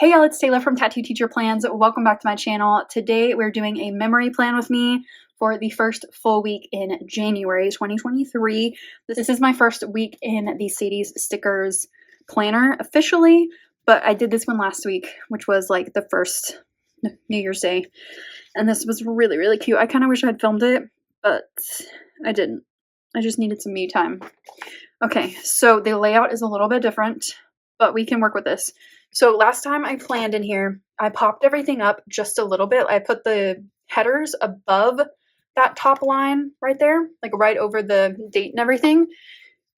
Hey y'all, it's Taylor from Tattoo Teacher Plans. Welcome back to my channel. Today we're doing a memory plan with me for the first full week in January 2023. This is my first week in the Sadie's Stickers planner officially, but I did this one last week, which was like the first New Year's Day. And this was really, really cute. I kind of wish I had filmed it, but I didn't. I just needed some me time. Okay, so the layout is a little bit different, but we can work with this. So last time I planned in here, I popped everything up just a little bit. I put the headers above that top line right there, like right over the date and everything.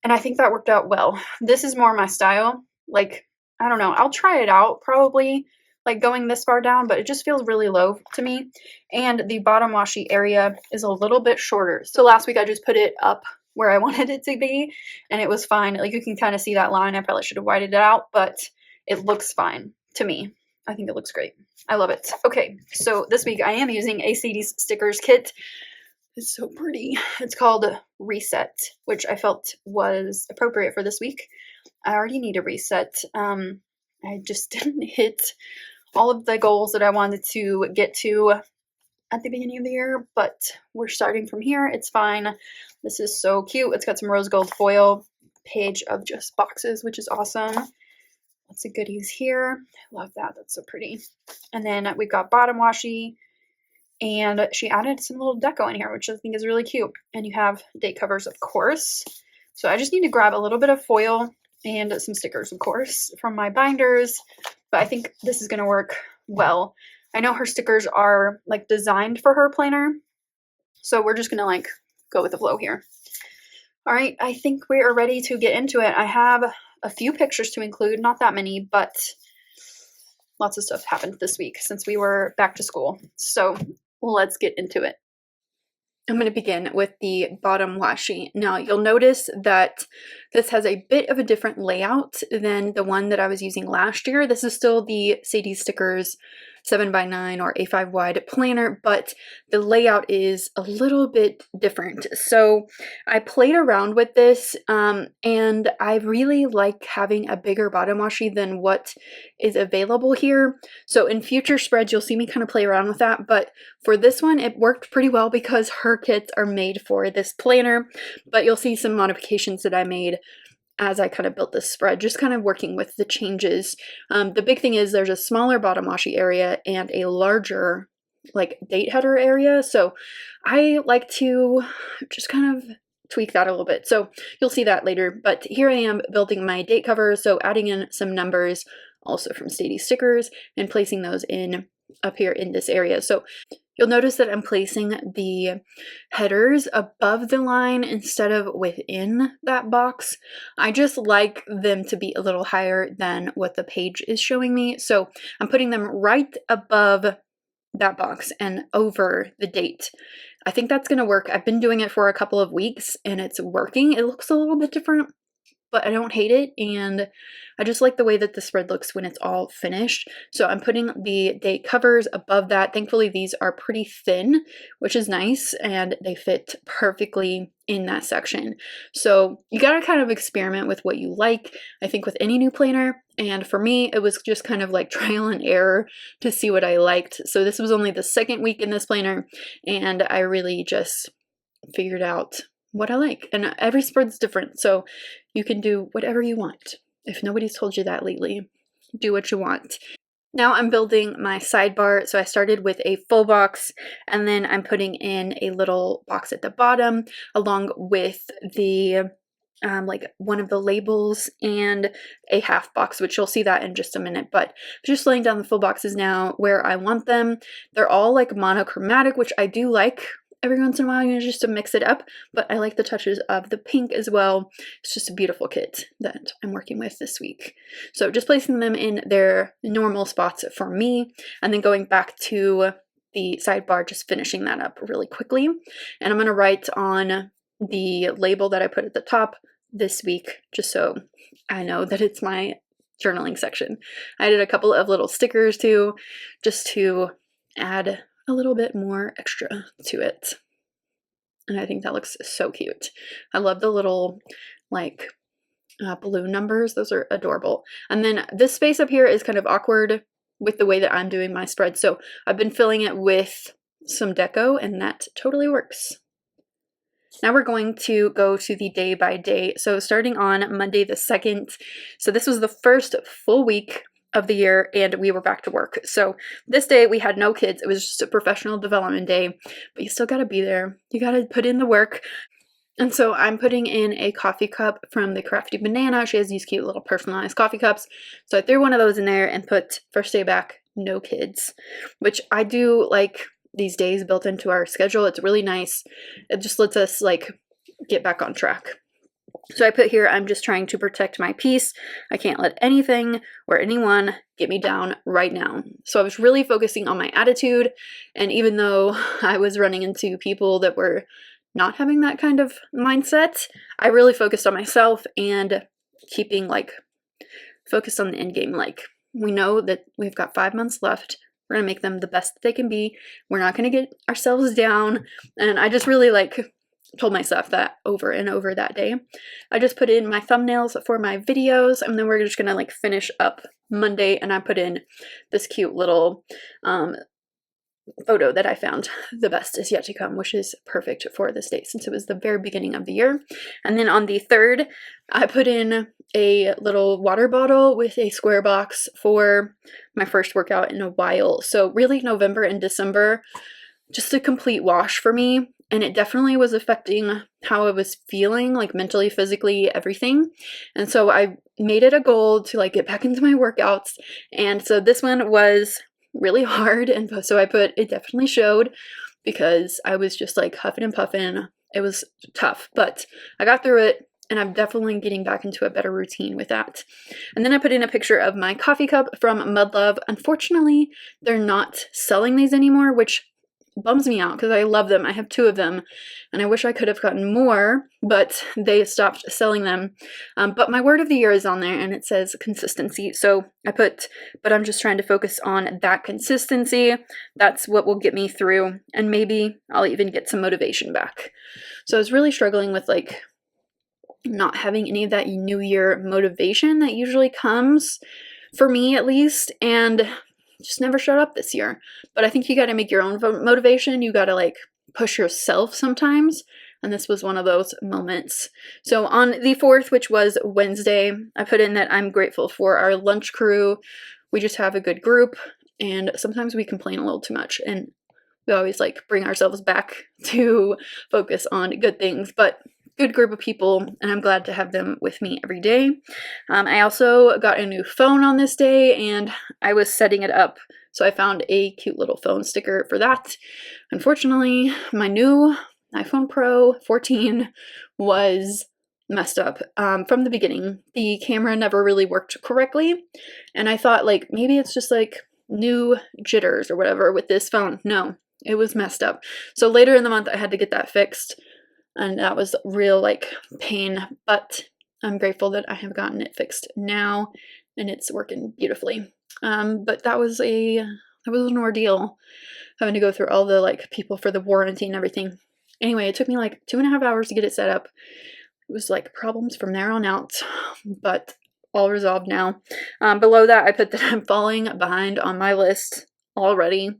And I think that worked out well. This is more my style. Like, I don't know, I'll try it out probably, like going this far down, but it just feels really low to me. And the bottom washi area is a little bit shorter. So last week I just put it up where I wanted it to be and it was fine. Like you can kind of see that line. I probably should have widened it out, but it looks fine to me. I think it looks great. I love it. Okay, so this week I am using a Sadie's Stickers kit. It's so pretty. It's called Reset, which I felt was appropriate for this week. I already need a reset. I just didn't hit all of the goals that I wanted to get to at the beginning of the year, but we're starting from here. It's fine. This is so cute. It's got some rose gold foil, page of just boxes, which is awesome. Lots of goodies here. I love that. That's so pretty. And then we've got bottom washi, and she added some little deco in here, which I think is really cute. And you have date covers, of course. So I just need to grab a little bit of foil and some stickers, of course, from my binders. But I think this is going to work well. I know her stickers are like designed for her planner, so we're just going to like go with the flow here. All right, I think we are ready to get into it. I have a few pictures to include, not that many, but lots of stuff happened this week since we were back to school. So let's get into it. I'm going to begin with the bottom washi. Now you'll notice that this has a bit of a different layout than the one that I was using last year. This is still the Sadie Stickers 7x9 or A5 wide planner, but the layout is a little bit different. So I played around with this and I really like having a bigger bottom washi than what is available here. So in future spreads, you'll see me kind of play around with that. But for this one, it worked pretty well because her kits are made for this planner, but you'll see some modifications that I made as I kind of built this spread, just kind of working with the changes. The big thing is there's a smaller bottom washi area and a larger like date header area. So I like to just kind of tweak that a little bit. So you'll see that later, but here I am building my date cover. So adding in some numbers also from Sadie Stickers and placing those in up here in this area. So you'll notice that I'm placing the headers above the line instead of within that box. I just like them to be a little higher than what the page is showing me. So I'm putting them right above that box and over the date. I think that's going to work. I've been doing it for a couple of weeks and it's working. It looks a little bit different, but I don't hate it, and I just like the way that the spread looks when it's all finished. So I'm putting the date covers above that. Thankfully, these are pretty thin, which is nice, and they fit perfectly in that section. So you gotta kind of experiment with what you like, I think, with any new planner, and for me, it was just kind of like trial and error to see what I liked. So this was only the second week in this planner, and I really just figured out what I like, and every spread's different, so you can do whatever you want. If nobody's told you that lately, do what you want. Now I'm building my sidebar. So I started with a full box, and then I'm putting in a little box at the bottom along with the like one of the labels and a half box, which you'll see that in just a minute. But just laying down the full boxes now where I want them. They're all like monochromatic, which I do like every once in a while, just to mix it up, but I like the touches of the pink as well. It's just a beautiful kit that I'm working with this week. So just placing them in their normal spots for me, and then going back to the sidebar, just finishing that up really quickly. And I'm going to write on the label that I put at the top this week, just so I know that it's my journaling section. I did a couple of little stickers too, just to add a little bit more extra to it. And I think that looks so cute. I love the little like balloon numbers. Those are adorable. And then this space up here is kind of awkward with the way that I'm doing my spread. So I've been filling it with some deco, and that totally works. Now we're going to go to the day by day. So starting on Monday the 2nd. So this was the first full week of the year, and we were back to work. So this day we had no kids. It was just a professional development day, but you still got to be there. You got to put in the work. And so I'm putting in a coffee cup from the Crafty Banana. She has these cute little personalized coffee cups. So I threw one of those in there and put first day back, no kids, which I do like these days built into our schedule. It's really nice. It just lets us like get back on track. So I put here, I'm just trying to protect my peace. I can't let anything or anyone get me down right now. So I was really focusing on my attitude. And even though I was running into people that were not having that kind of mindset, I really focused on myself and keeping like focused on the end game. Like, we know that we've got 5 months left. We're gonna make them the best that they can be. We're not gonna get ourselves down. And I just really like told myself that over and over that day. I just put in my thumbnails for my videos, and then we're just gonna like finish up Monday, and I put in this cute little photo that I found. The best is yet to come, which is perfect for this day since it was the very beginning of the year. And then on the 3rd, I put in a little water bottle with a square box for my first workout in a while. So really November and December, just a complete wash for me. And it definitely was affecting how I was feeling, like mentally, physically, everything. And so I made it a goal to like get back into my workouts. And so this one was really hard, and so I put it definitely showed because I was just like huffing and puffing. It was tough, but I got through it, and I'm definitely getting back into a better routine with that. And then I put in a picture of my coffee cup from Mud Love. Unfortunately, they're not selling these anymore, which bums me out because I love them. I have 2 of them, and I wish I could have gotten more, but they stopped selling them. But my word of the year is on there, and it says consistency. So I put, but I'm just trying to focus on that consistency. That's what will get me through, and maybe I'll even get some motivation back. So I was really struggling with like not having any of that new year motivation that usually comes, for me at least, and just never showed up this year. But I think you got to make your own motivation. You got to like push yourself sometimes. And this was one of those moments. So on the 4th, which was Wednesday, I put in that I'm grateful for our lunch crew. We just have a good group, and sometimes we complain a little too much, and we always like bring ourselves back to focus on good things. But good group of people, and I'm glad to have them with me every day. I also got a new phone on this day, and I was setting it up, so I found a cute little phone sticker for that. Unfortunately, my new iPhone Pro 14 was messed up from the beginning. The camera never really worked correctly, and I thought like maybe it's just like new jitters or whatever with this phone. No, it was messed up. So later in the month I had to get that fixed, and that was real like pain, but I'm grateful that I have gotten it fixed now, and it's working beautifully. But that was an ordeal, having to go through all the like people for the warranty and everything. Anyway, it took me like 2.5 hours to get it set up. It was like problems from there on out, but all resolved now. Below that, I put that I'm falling behind on my list already.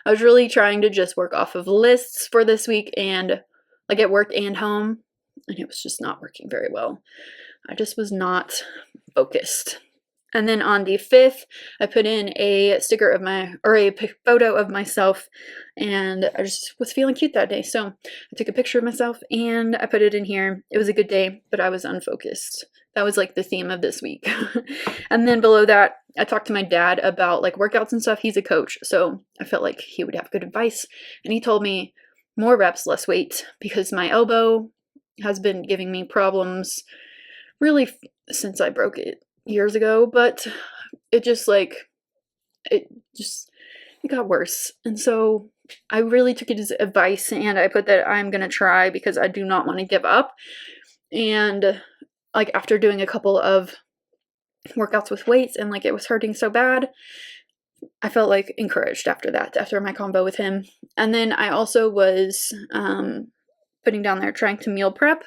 I was really trying to just work off of lists for this week, and like at work and home, and it was just not working very well. I just was not focused. And then on the 5th, I put in a sticker of a photo of myself, and I just was feeling cute that day. So I took a picture of myself and I put it in here. It was a good day, but I was unfocused. That was like the theme of this week. And then below that, I talked to my dad about like workouts and stuff. He's a coach, so I felt like he would have good advice. And he told me more reps, less weight, because my elbow has been giving me problems really since I broke it years ago, but it got worse. And so I really took his advice, and I put that I'm gonna try because I do not want to give up. And like after doing a couple of workouts with weights and like it was hurting so bad, I felt like encouraged after that, after my combo with him. And then I also was putting down there trying to meal prep.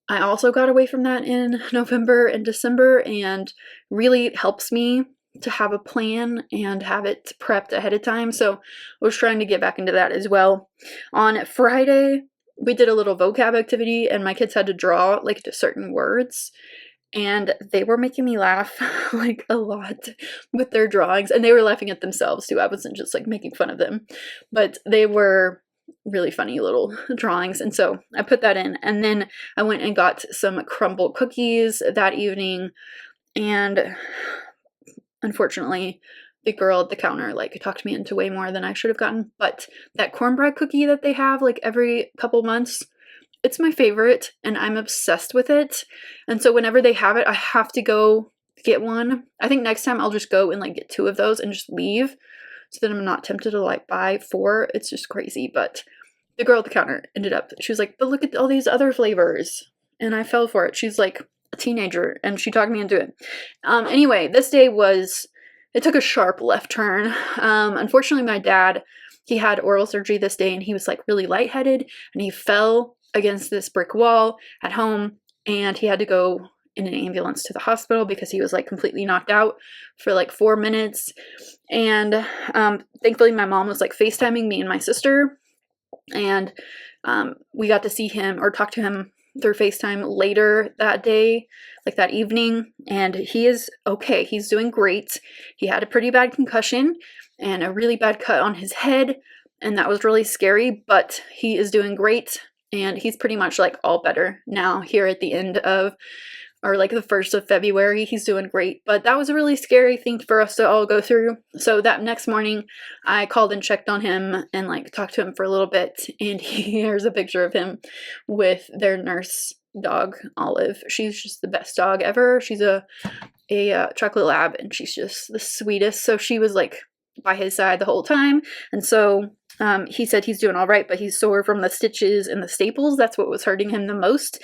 I also got away from that in November and December, and really helps me to have a plan and have it prepped ahead of time. So I was trying to get back into that as well. On Friday, we did a little vocab activity and my kids had to draw like certain words. And they were making me laugh like a lot with their drawings, and they were laughing at themselves too. I wasn't just like making fun of them, but they were really funny little drawings. And so I put that in, and then I went and got some crumble cookies that evening. And unfortunately, the girl at the counter like talked me into way more than I should have gotten. But that cornbread cookie that they have like every couple months, it's my favorite and I'm obsessed with it. And so whenever they have it, I have to go get one. I think next time I'll just go and like get 2 of those and just leave so that I'm not tempted to like buy 4. It's just crazy. But the girl at the counter ended up, she was like, but look at all these other flavors. And I fell for it. She's like a teenager and she talked me into it. Anyway, this day it took a sharp left turn. Unfortunately, my dad, he had oral surgery this day and he was like really lightheaded and he fell against this brick wall at home, and he had to go in an ambulance to the hospital because he was like completely knocked out for like 4 minutes. And thankfully my mom was like FaceTiming me and my sister, and we got to see him or talk to him through FaceTime later that day, like that evening, and he is okay. He's doing great. He had a pretty bad concussion and a really bad cut on his head, and that was really scary, but he is doing great. And he's pretty much like all better now here at the end of, or like the 1st of February. He's doing great. But that was a really scary thing for us to all go through. So that next morning I called and checked on him and like talked to him for a little bit. And here's a picture of him with their nurse dog, Olive. She's just the best dog ever. She's a chocolate lab and she's just the sweetest. So she was like by his side the whole time. And so he said he's doing all right, but he's sore from the stitches and the staples. That's what was hurting him the most.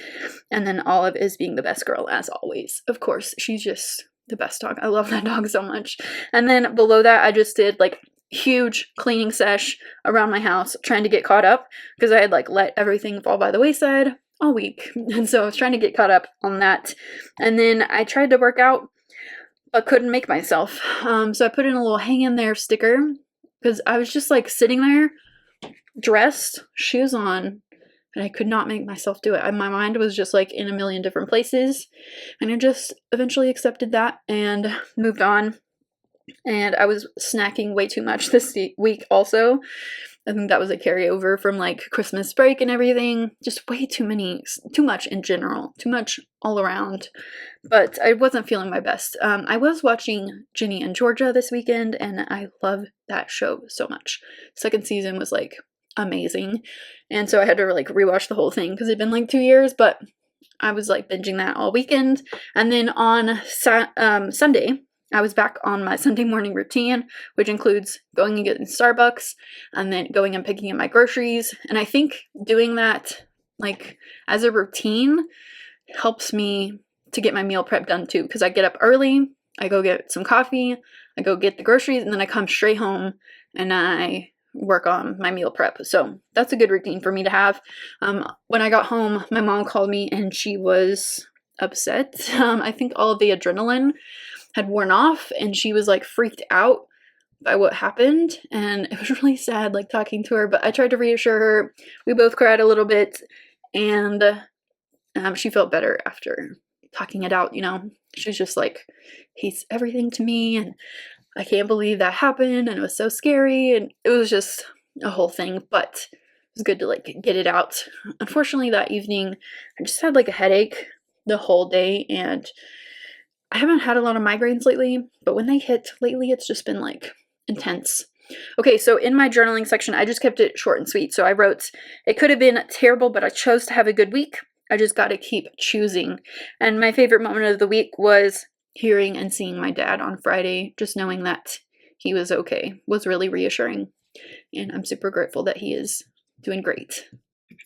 And then Olive is being the best girl as always. Of course, she's just the best dog. I love that dog so much. And then below that, I just did like huge cleaning sesh around my house, trying to get caught up because I had like let everything fall by the wayside all week. And so I was trying to get caught up on that. And then I tried to work out, but couldn't make myself. So I put in a little hang in there sticker because I was just like sitting there dressed, shoes on, and I could not make myself do it. My mind was just like in a million different places, and I just eventually accepted that and moved on. And I was snacking way too much this week also. I think that was a carryover from like Christmas break and everything. Just way too much in general, too much all around. But I wasn't feeling my best. I was watching Ginny and Georgia this weekend, and I love that show so much. 2nd season was like amazing. And so I had to like rewatch the whole thing because it'd been like 2 years, but I was like binging that all weekend. And then on Sunday, I was back on my Sunday morning routine, which includes going and getting Starbucks and then going and picking up my groceries. And I think doing that like as a routine helps me to get my meal prep done too, because I get up early, I go get some coffee, I go get the groceries, and then I come straight home and I work on my meal prep. So that's a good routine for me to have. When I got home, my mom called me and she was upset. I think all of the adrenaline had worn off and she was like freaked out by what happened, and it was really sad like talking to her, but I tried to reassure her. We both cried a little bit, and she felt better after talking it out. She was just like, he's everything to me and I can't believe that happened and it was so scary, and it was just a whole thing, but it was good to like get it out. Unfortunately that evening I just had like a headache the whole day, and I haven't had a lot of migraines lately, but when they hit lately, it's just been like intense. Okay, so in my journaling section, I just kept it short and sweet. So I wrote, it could have been terrible, but I chose to have a good week. I just got to keep choosing. And my favorite moment of the week was hearing and seeing my dad on Friday. Just knowing that he was okay was really reassuring. And I'm super grateful that he is doing great.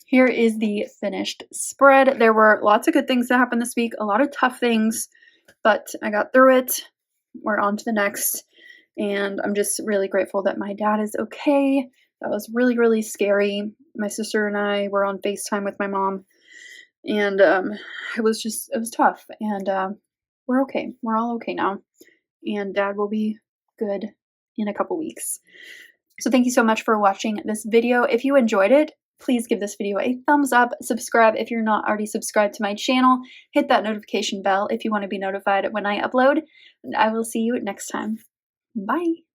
Here is the finished spread. There were lots of good things that happened this week, a lot of tough things, but I got through it. We're on to the next, and I'm just really grateful that my dad is okay. That was really, really scary. My sister and I were on FaceTime with my mom, and it was tough, and we're okay. We're all okay now, and Dad will be good in a couple weeks. So thank you so much for watching this video. If you enjoyed it, please give this video a thumbs up, subscribe if you're not already subscribed to my channel, hit that notification bell if you want to be notified when I upload, and I will see you next time. Bye!